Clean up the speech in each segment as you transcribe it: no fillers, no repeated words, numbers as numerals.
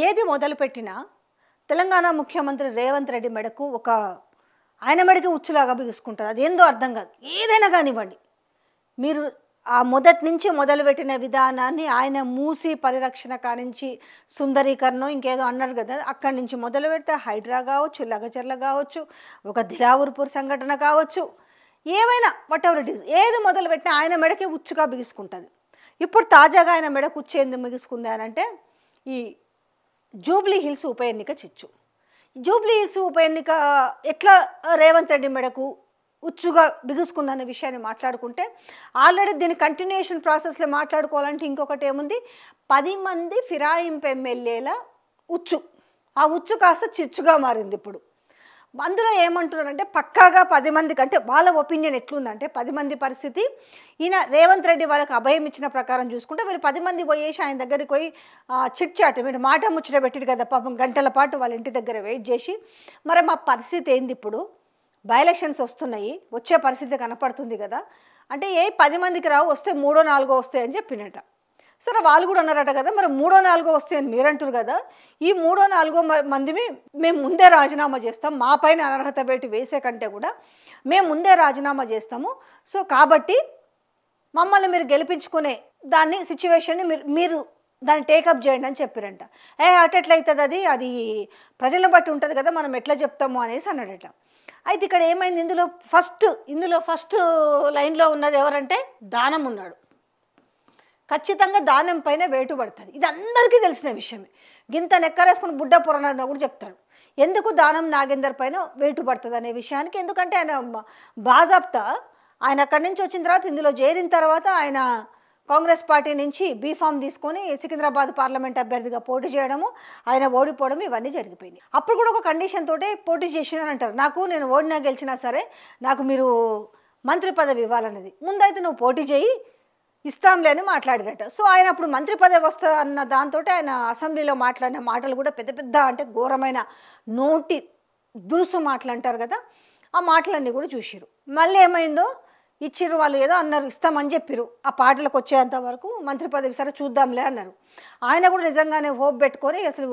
ఏది మొదలుపెట్టినా తెలంగాణ ముఖ్యమంత్రి రేవంత్ రెడ్డి మెడకు ఆయన మెడకి ఉచ్చులాగా బిగుసుకుంటారు. అదేందో అర్థం కాదు. ఏదైనా కానివ్వండి, మీరు ఆ మొదటి నుంచి మొదలుపెట్టిన విధానాన్ని ఆయన మూసి పరిరక్షణ కానించి సుందరీకరణ ఇంకేదో అన్నారు కదా, అక్కడి నుంచి మొదలు పెడితే హైడ్రా కావచ్చు, లగచర్ల కావచ్చు, ఒక దిలావర్పూర్ సంఘటన కావచ్చు, ఏవైనా వాట్ ఎవర్ ఇట్ ఈస్, ఏది మొదలుపెట్టినా ఆయన మెడకి ఉచ్చుగా బిగుసుకుంటుంది. ఇప్పుడు తాజాగా ఆయన మెడకు ఉచ్చు ఎందుకు బిగుసుకుంది అని అంటే, ఈ జూబ్లీ హిల్స్ ఉప ఎన్నిక చిచ్చు. జూబ్లీ హిల్స్ ఉప ఎన్నిక ఎట్లా రేవంత్ రెడ్డి మెడకు ఉచ్చుగా బిగుసుకుందనే విషయాన్ని మాట్లాడుకుంటే, ఆల్రెడీ దీని కంటిన్యూషన్ ప్రాసెస్లో మాట్లాడుకోవాలంటే ఇంకొకటి ఏముంది, 10 మంది ఫిరాయింపు ఎమ్మెల్యేల ఉచ్చు, ఆ ఉచ్చు కాస్త చిచ్చుగా మారింది. ఇప్పుడు అందులో ఏమంటున్నారంటే, పక్కాగా 10 మందికి, అంటే వాళ్ళ ఒపీనియన్ ఎట్లుందంటే, 10 మంది పరిస్థితి ఈయన రేవంత్ రెడ్డి వాళ్ళకి అభయం ఇచ్చిన ప్రకారం చూసుకుంటే, వీళ్ళు 10 మంది పోయేసి ఆయన దగ్గరికి పోయి చిట్ చాట్ మీరు మాట ముచ్చట పెట్టిరు కదా పాపం, గంటల పాటు వాళ్ళ ఇంటి దగ్గర వెయిట్ చేసి, మరి మా పరిస్థితి ఏంది, ఇప్పుడు బై ఎలక్షన్స్ వస్తున్నాయి, వచ్చే పరిస్థితి కనపడుతుంది కదా అంటే, 10 మందికి రావు, వస్తే 3ఓ 4ఓ వస్తాయి అని చెప్పినట. సరే, వాళ్ళు కూడా అన్నారట కదా, మరి 3ఓ 4ఓ వస్తాయి అని మీరంటారు కదా, ఈ 3ఓ 4ఓ మందిని మేము ముందే రాజీనామా చేస్తాం, మా పైన అనర్హత పెట్టి వేసే కంటే కూడా మేము ముందే రాజీనామా చేస్తాము, సో కాబట్టి మమ్మల్ని మీరు గెలిపించుకునే దాన్ని సిచ్యువేషన్ని మీరు దాన్ని టేకప్ చేయండి అని చెప్పారంట. అటెట్లయితుంది, అది ప్రజలను బట్టి ఉంటుంది కదా, మనం ఎట్లా చెప్తాము అనేసి అన్నాడట. అయితే ఇక్కడ ఏమైంది, ఇందులో ఫస్ట్ లైన్లో ఉన్నది ఎవరంటే దానం ఉన్నాడు. ఖచ్చితంగా దానం పైన వేటు పడుతుంది, ఇది అందరికీ తెలిసిన విషయమే. గింత నెక్కరేసుకుని బుడ్డ పురాణ కూడా చెప్తాడు ఎందుకు దానం నాగేందర్ పైన వేటు పడుతుంది అనే విషయానికి. ఎందుకంటే ఆయన బాజాప్తా ఆయన అక్కడి నుంచి వచ్చిన తర్వాత, ఇందులో చేరిన తర్వాత ఆయన కాంగ్రెస్ పార్టీ నుంచి బీఫామ్ తీసుకొని సికింద్రాబాద్ పార్లమెంట్ అభ్యర్థిగా పోటీ చేయడము, ఆయన ఓడిపోవడం, ఇవన్నీ జరిగిపోయింది. అప్పుడు కూడా ఒక కండిషన్ తోటే పోటీ చేసిన అంటారు, నేను ఓడినా గెలిచినా సరే నాకు మీరు మంత్రి పదవి ఇవ్వాలన్నది. ముందైతే నువ్వు పోటీ చేయి, ఇస్తాంలే అని మాట్లాడారట. సో ఆయన అప్పుడు మంత్రి పదవి వస్తా అన్న దాంతో ఆయన అసెంబ్లీలో మాట్లాడిన మాటలు కూడా పెద్ద పెద్ద, అంటే ఘోరమైన నోటి దురుసు మాటలు అంటారు కదా, ఆ మాటలన్నీ కూడా చూసిరు. మళ్ళీ ఏమైందో, ఇచ్చిర్రు, వాళ్ళు ఏదో అన్నారు, ఇస్తామని చెప్పిరు, ఆ పాటలకు వచ్చేంత వరకు మంత్రి పదవి సరే చూద్దాంలే అన్నారు. ఆయన కూడా నిజంగానే హోప్ పెట్టుకొని అసలు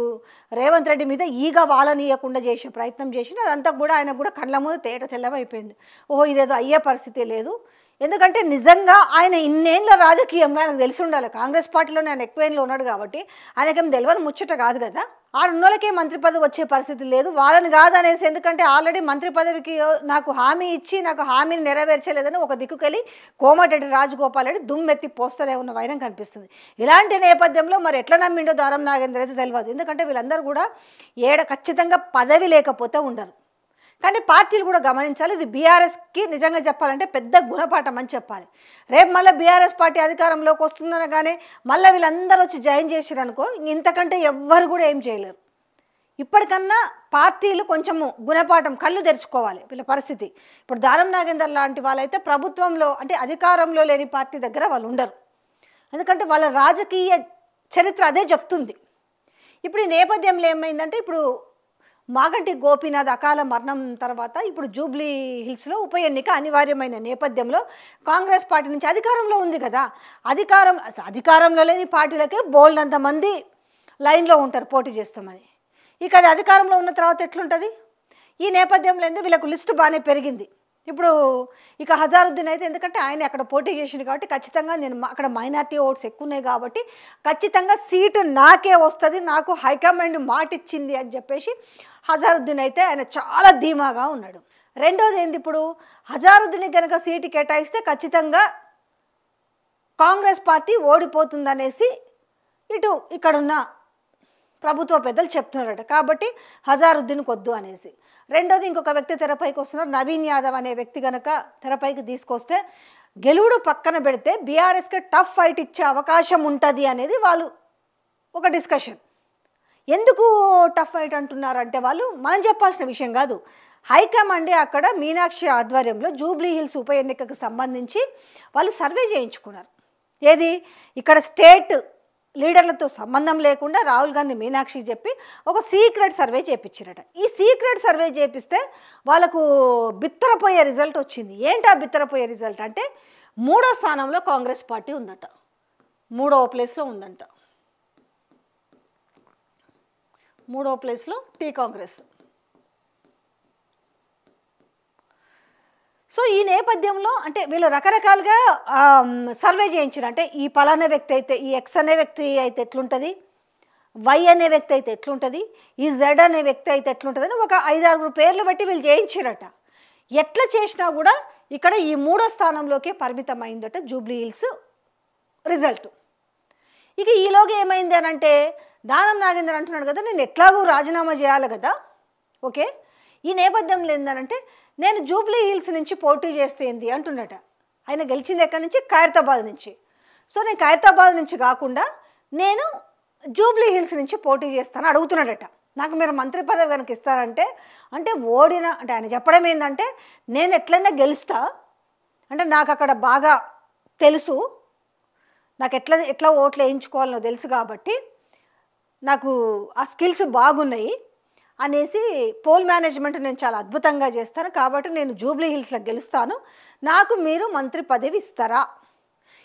రేవంత్ రెడ్డి మీద ఈగ వాలనీయకుండా చేసే ప్రయత్నం చేసిన, అదంతా కూడా ఆయన కూడా కళ్ళ ముందు తేట తెల్లమైపోయింది. ఓహో, ఇదేదో అయ్యే పరిస్థితి లేదు. ఎందుకంటే నిజంగా ఆయన ఇన్నేళ్ళ రాజకీయంలో ఆయనకు తెలిసి ఉండాలి, కాంగ్రెస్ పార్టీలోనే ఆయన ఎక్కువేళ్ళు ఉన్నాడు కాబట్టి ఆయనకేం తెలియని ముచ్చట కాదు కదా. ఆడున్నోళ్ళకే మంత్రి పదవి వచ్చే పరిస్థితి లేదు, వాళ్ళని కాదనేసి. ఎందుకంటే ఆల్రెడీ మంత్రి పదవికి నాకు హామీ ఇచ్చి నాకు హామీని నెరవేర్చలేదని ఒక దిక్కుకెళ్ళి కోమటిరెడ్డి రాజగోపాల్ రెడ్డి దుమ్మెత్తి పోస్తూనే ఉన్న వైనం కనిపిస్తుంది. ఇలాంటి నేపథ్యంలో మరి ఎట్లా నమ్మిండో దానం నాగేందర్ అయితే తెలియదు. ఎందుకంటే వీళ్ళందరూ కూడా ఖచ్చితంగా పదవి లేకపోతే ఉండరు. కానీ పార్టీలు కూడా గమనించాలి, ఇది బీఆర్ఎస్కి నిజంగా చెప్పాలంటే పెద్ద గుణపాఠం అని చెప్పాలి. రేపు మళ్ళీ బీఆర్ఎస్ పార్టీ అధికారంలోకి వస్తుందనగానే మళ్ళీ వీళ్ళందరూ వచ్చి జాయిన్ చేసారు అనుకో, ఇంతకంటే ఎవ్వరు కూడా ఏం చేయలేరు. ఇప్పటికన్నా పార్టీలు కొంచెము గుణపాఠం, కళ్ళు తెరుచుకోవాలి వీళ్ళ పరిస్థితి. ఇప్పుడు దానం నాగేందర్ లాంటి వాళ్ళైతే ప్రభుత్వంలో, అంటే అధికారంలో లేని పార్టీ దగ్గర వాళ్ళు ఉండరు. ఎందుకంటే వాళ్ళ రాజకీయ చరిత్ర అదే చెప్తుంది. ఇప్పుడు ఈ నేపథ్యంలో ఏమైందంటే, ఇప్పుడు మాగంటి గోపీనాథ్ అకాల మరణం తర్వాత ఇప్పుడు జూబ్లీ హిల్స్లో ఉప ఎన్నిక అనివార్యమైన నేపథ్యంలో కాంగ్రెస్ పార్టీ నుంచి అధికారంలో ఉంది కదా, అధికారంలో లేని పార్టీలకే బోల్డ్ అంతమంది లైన్లో ఉంటారు పోటీ చేస్తామని. ఇక అది అధికారంలో ఉన్న తర్వాత ఎట్లుంటుంది? ఈ నేపథ్యంలో ఏంది, వీళ్ళకు లిస్టు బాగానే పెరిగింది. ఇప్పుడు ఇక హజారుద్దీన్ అయితే, ఎందుకంటే ఆయన అక్కడ పోటీ చేసింది కాబట్టి ఖచ్చితంగా అక్కడ మైనార్టీ ఓట్స్ ఎక్కువ ఉన్నాయి కాబట్టి ఖచ్చితంగా సీటు నాకే వస్తుంది, నాకు హైకమాండ్ మాట ఇచ్చింది అని చెప్పేసి హజారుద్దీన్ అయితే ఆయన చాలా ధీమాగా ఉన్నాడు. రెండోది ఏంది, ఇప్పుడు హజారుద్దీన్ కనుక సీటు కేటాయిస్తే ఖచ్చితంగా కాంగ్రెస్ పార్టీ ఓడిపోతుందనేసి ఇక్కడున్న ప్రభుత్వ పెద్దలు చెప్తున్నారట. కాబట్టి హజారుద్దీన్కి వద్దు అనేసి. రెండోది, ఇంకొక వ్యక్తి తెరపైకి వస్తున్నారు, నవీన్ యాదవ్ అనే వ్యక్తి కనుక తెరపైకి తీసుకొస్తే గెలువుడు పక్కన పెడితే బీఆర్ఎస్కి టఫ్ ఫైట్ ఇచ్చే అవకాశం ఉంటుంది అనేది వాళ్ళు ఒక డిస్కషన్. ఎందుకు టఫ్ ఫైట్ అంటున్నారంటే, వాళ్ళు మనం చెప్పాల్సిన విషయం కాదు, హైకమాండే అక్కడ మీనాక్షి ఆధ్వర్యంలో జూబ్లీ హిల్స్ ఉప ఎన్నికకు సంబంధించి వాళ్ళు సర్వే చేయించుకున్నారు. ఏది, ఇక్కడ స్టేట్ లీడర్లతో సంబంధం లేకుండా రాహుల్ గాంధీ మీనాక్షికి చెప్పి ఒక సీక్రెట్ సర్వే చేయించారట. ఈ సీక్రెట్ సర్వే చేపిస్తే వాళ్ళకు బిత్తరపోయే రిజల్ట్ వచ్చింది. ఏంటా బిత్తరపోయే రిజల్ట్ అంటే, 3వ స్థానంలో కాంగ్రెస్ పార్టీ ఉందట, 3వ ప్లేస్లో ఉందంట. మూడో ప్లేస్లో టీ కాంగ్రెస్. సో ఈ నేపథ్యంలో అంటే వీళ్ళు రకరకాలుగా సర్వే చేయించారు. అంటే ఈ పలానా వ్యక్తి అయితే, ఈ ఎక్స్ అనే వ్యక్తి అయితే ఎట్లుంటుంది, వై అనే వ్యక్తి అయితే ఎట్లుంటుంది, ఈ జెడ్ అనే వ్యక్తి అయితే ఎట్లుంటుంది అని ఒక 5-6 పేర్లు బట్టి వీళ్ళు చేయించారట. ఎట్లా చేసినా కూడా ఇక్కడ ఈ మూడో స్థానంలోకే పరిమితమైందట జూబ్లీ హిల్స్ రిజల్ట్. ఇక ఈలోగా ఏమైంది అని అంటే దానం నాగేందర్ అంటున్నాడు కదా, నేను ఎట్లాగూ రాజీనామా చేయాలి కదా. ఓకే, ఈ నేపథ్యంలో ఏందనంటే నేను జూబ్లీ హిల్స్ నుంచి పోటీ చేస్తే ఏంది అంటున్నట. ఆయన గెలిచింది ఎక్కడి నుంచి, ఖైరతాబాద్ నుంచి. సో నేను ఖైరతాబాద్ నుంచి కాకుండా నేను జూబ్లీ హిల్స్ నుంచి పోటీ చేస్తాను అడుగుతున్నాడట. నాకు మీరు మంత్రి పదవి కనుక ఇస్తారంటే, అంటే ఓడిన అంటే ఆయన చెప్పడం ఏంటంటే నేను ఎట్లయినా గెలుస్తా, అంటే నాకు అక్కడ బాగా తెలుసు, నాకు ఎట్లా ఓట్లు వేయించుకోవాలనో తెలుసు కాబట్టి నాకు ఆ స్కిల్స్ బాగున్నాయి అనేసి పోల్ మేనేజ్మెంట్ నేను చాలా అద్భుతంగా చేస్తాను కాబట్టి నేను జూబ్లీ హిల్స్లో గెలుస్తాను, నాకు మీరు మంత్రి పదవి ఇస్తారా.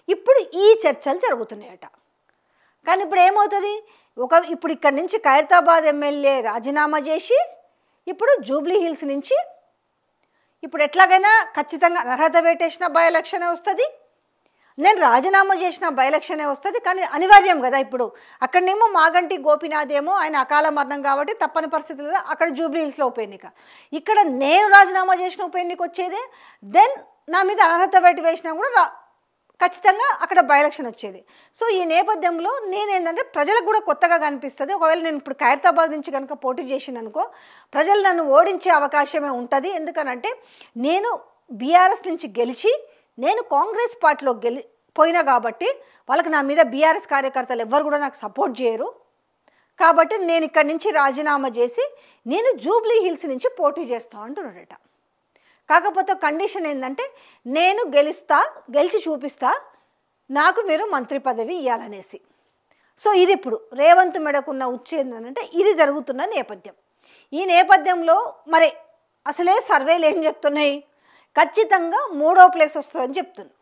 ఇప్పుడు ఈ చర్చలు జరుగుతున్నాయట. కానీ ఇప్పుడు ఏమవుతుంది, ఇప్పుడు ఇక్కడి నుంచి ఖైరతాబాద్ ఎమ్మెల్యే రాజీనామా చేసి ఇప్పుడు జూబ్లీ హిల్స్ నుంచి ఇప్పుడు ఎట్లాగైనా ఖచ్చితంగా అర్హత వేటేసిన బై ఎలక్షనే వస్తుంది, నేను రాజీనామా చేసిన బై ఎలక్షనే వస్తుంది. కానీ అనివార్యం కదా, ఇప్పుడు అక్కడనేమో మాగంటి గోపీనాథ్ ఏమో ఆయన అకాల మరణం కాబట్టి తప్పని పరిస్థితుల్లో అక్కడ జూబ్లీ హిల్స్లో ఉప ఎన్నిక, ఇక్కడ నేను రాజీనామా చేసిన ఉప ఎన్నిక వచ్చేదే, దెన్ నా మీద అర్హత వేటు వేసినా కూడా ఖచ్చితంగా అక్కడ బై ఎలక్షన్ వచ్చేది. సో ఈ నేపథ్యంలో నేనేంటంటే ప్రజలకు కూడా కొత్తగా కనిపిస్తుంది, ఒకవేళ నేను ఇప్పుడు ఖైరతాబాద్ నుంచి కనుక పోటీ చేసిననుకో ప్రజలు నన్ను ఓడించే అవకాశమే ఉంటుంది. ఎందుకనంటే నేను బీఆర్ఎస్ నుంచి గెలిచి నేను కాంగ్రెస్ పార్టీలో పోయినా కాబట్టి వాళ్ళకి నా మీద బీఆర్ఎస్ కార్యకర్తలు ఎవ్వరు కూడా నాకు సపోర్ట్ చేయరు, కాబట్టి నేను ఇక్కడి నుంచి రాజీనామా చేసి నేను జూబ్లీ హిల్స్ నుంచి పోటీ చేస్తా అంటున్నాడట. కాకపోతే కండిషన్ ఏంటంటే నేను గెలిచి చూపిస్తా, నాకు మీరు మంత్రి పదవి ఇవ్వాలనేసి. సో ఇది ఇప్పుడు రేవంత్ మెడకున్న ఉచ్చేందంటే ఇది జరుగుతున్న నేపథ్యం. ఈ నేపథ్యంలో మరి అసలే సర్వేలు ఏం చెప్తున్నాయి, ఖచ్చితంగా మూడో ప్లేస్ వస్తుందని చెప్తున్నాను.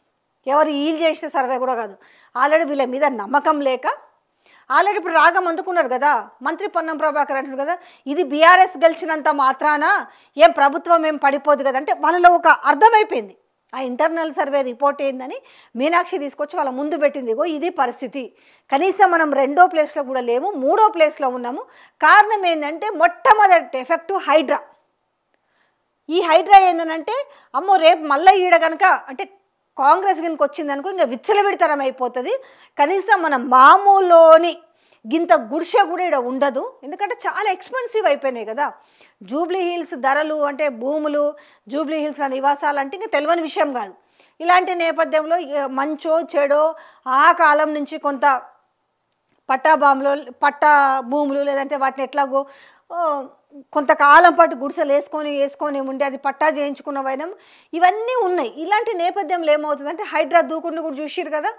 ఎవరు ఈల్ చేసిన సర్వే కూడా కాదు, ఆల్రెడీ వీళ్ళ మీద నమ్మకం లేక ఆల్రెడీ ఇప్పుడు రాగం అందుకున్నారు కదా, మంత్రి పొన్నం ప్రభాకర్ అంటున్నారు కదా, ఇది బీఆర్ఎస్ గెలిచినంత మాత్రాన ఏం ప్రభుత్వం ఏం పడిపోదు కదా. అంటే వాళ్ళలో ఒక అర్థమైపోయింది, ఆ ఇంటర్నల్ సర్వే రిపోర్ట్ ఏందని మీనాక్షి తీసుకొచ్చి వాళ్ళ ముందు పెట్టింది, ఇగో ఇది పరిస్థితి, కనీసం మనం 2వ ప్లేస్లో కూడా లేము, 3వ ప్లేస్లో ఉన్నాము. కారణం ఏంటంటే మొట్టమొదటి ఎఫెక్టు హైడ్రా. ఈ హైడ్రా ఏంటంటే అమ్మో రేపు మళ్ళీ ఈడ కనుక అంటే కాంగ్రెస్ కనుక వచ్చిందనుకో ఇంకా విచ్చలవిడితరం అయిపోతుంది, కనీసం మన మామూలులోని గింత గుడిసె కూడా ఇక్కడ ఉండదు, ఎందుకంటే చాలా ఎక్స్పెన్సివ్ అయిపోయినాయి కదా జూబ్లీ హిల్స్ ధరలు. అంటే భూములు, జూబ్లీ హిల్స్లో నివాసాలు అంటే ఇంకా తెలియని విషయం కాదు. ఇలాంటి నేపథ్యంలో మంచో చెడో ఆ కాలం నుంచి కొంత పట్టా భూములు లేదంటే వాటిని ఎట్లాగో కొంతకాలం పాటు గుడిసెలు వేసుకొని ఉండి అది పట్టా చేయించుకున్న వైనం ఇవన్నీ ఉన్నాయి. ఇలాంటి నేపథ్యంలో ఏమవుతుందంటే హైడ్రా దూకుడు కూడా చూసిరు కదా.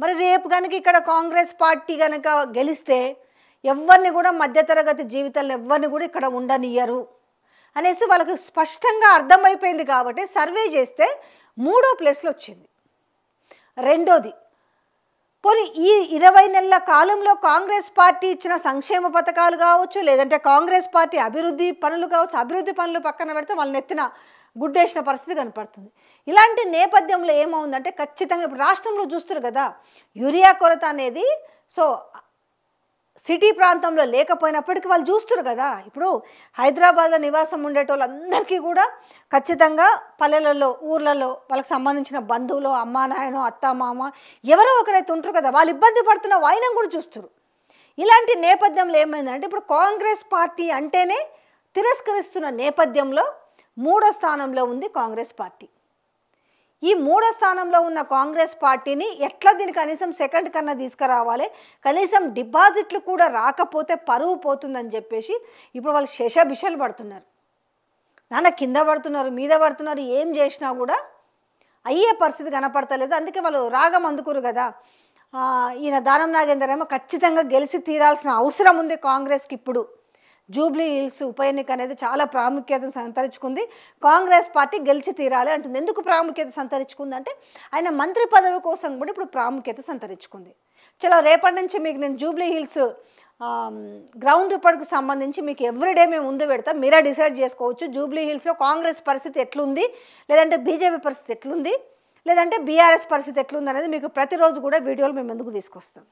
మరి రేపు కనుక ఇక్కడ కాంగ్రెస్ పార్టీ కనుక గెలిస్తే ఎవరిని కూడా మధ్యతరగతి జీవితాలను ఎవరిని కూడా ఇక్కడ ఉండనియ్యరు అనేసి వాళ్ళకి స్పష్టంగా అర్థమైపోయింది. కాబట్టి సర్వే చేస్తే 3వ ప్లేస్లో వచ్చింది. రెండోది, పోనీ ఈ 20 నెలల కాలంలో కాంగ్రెస్ పార్టీ ఇచ్చిన సంక్షేమ పథకాలు కావచ్చు, లేదంటే కాంగ్రెస్ పార్టీ అభివృద్ధి పనులు కావచ్చు, అభివృద్ధి పనులు పక్కన పెడితే వాళ్ళని ఎత్తిన గుడ్డేసిన పరిస్థితి కనపడుతుంది. ఇలాంటి నేపథ్యంలో ఏమవుందంటే ఖచ్చితంగా ఇప్పుడు రాష్ట్రంలో చూస్తారు కదా, యూరియా కొరత అనేది సో సిటీ ప్రాంతంలో లేకపోయినప్పటికీ వాళ్ళు చూస్తారు కదా. ఇప్పుడు హైదరాబాద్లో నివాసం ఉండేటోళ్ళందరికీ కూడా ఖచ్చితంగా పల్లెలలో ఊర్లలో వాళ్ళకి సంబంధించిన బంధువులు, అమ్మా నాయన, అత్త మామ ఎవరో ఒకరైతే ఉంటారు కదా, వాళ్ళు ఇబ్బంది పడుతున్న వాయినం కూడా చూస్తారు. ఇలాంటి నేపథ్యంలో ఏమైందంటే ఇప్పుడు కాంగ్రెస్ పార్టీ అంటేనే తిరస్కరిస్తున్న నేపథ్యంలో 3వ స్థానంలో ఉంది కాంగ్రెస్ పార్టీ. ఈ 3వ స్థానంలో ఉన్న కాంగ్రెస్ పార్టీని ఎట్లా దీన్ని కనీసం సెకండ్ కన్నా తీసుకురావాలి, కనీసం డిపాజిట్లు కూడా రాకపోతే పరువు పోతుందని చెప్పేసి ఇప్పుడు వాళ్ళు శేషభిషలు పడుతున్నారు. నాన్న కింద పడుతున్నారు, మీద పడుతున్నారు, ఏం చేసినా కూడా అయ్యే పరిస్థితి కనపడతలేదు. అందుకే వాళ్ళు రాగం అందుకురు కదా. ఈయన దానం నాగేందర్ ఏమో ఖచ్చితంగా గెలిచి తీరాల్సిన అవసరం ఉంది కాంగ్రెస్కి. ఇప్పుడు జూబ్లీ హిల్స్ ఉప ఎన్నిక అనేది చాలా ప్రాముఖ్యతను సంతరించుకుంది, కాంగ్రెస్ పార్టీ గెలిచి తీరాలి అంటుంది. ఎందుకు ప్రాముఖ్యత సంతరించుకుంది అంటే ఆయన మంత్రి పదవి కోసం కూడా ఇప్పుడు ప్రాముఖ్యత సంతరించుకుంది. చలో రేపటి నుంచి మీకు నేను జూబ్లీ హిల్స్ గ్రౌండ్ రిపోర్ట్కి సంబంధించి మీకు ఎవ్రీడే మేము ముందు పెడతాం, మీరే డిసైడ్ చేసుకోవచ్చు జూబ్లీ హిల్స్లో కాంగ్రెస్ పరిస్థితి ఎట్లుంది, లేదంటే బీజేపీ పరిస్థితి ఎట్లుంది, లేదంటే బీఆర్ఎస్ పరిస్థితి ఎట్లుంది అనేది మీకు ప్రతిరోజు కూడా వీడియోలు మేము ముందుకు తీసుకొస్తాం.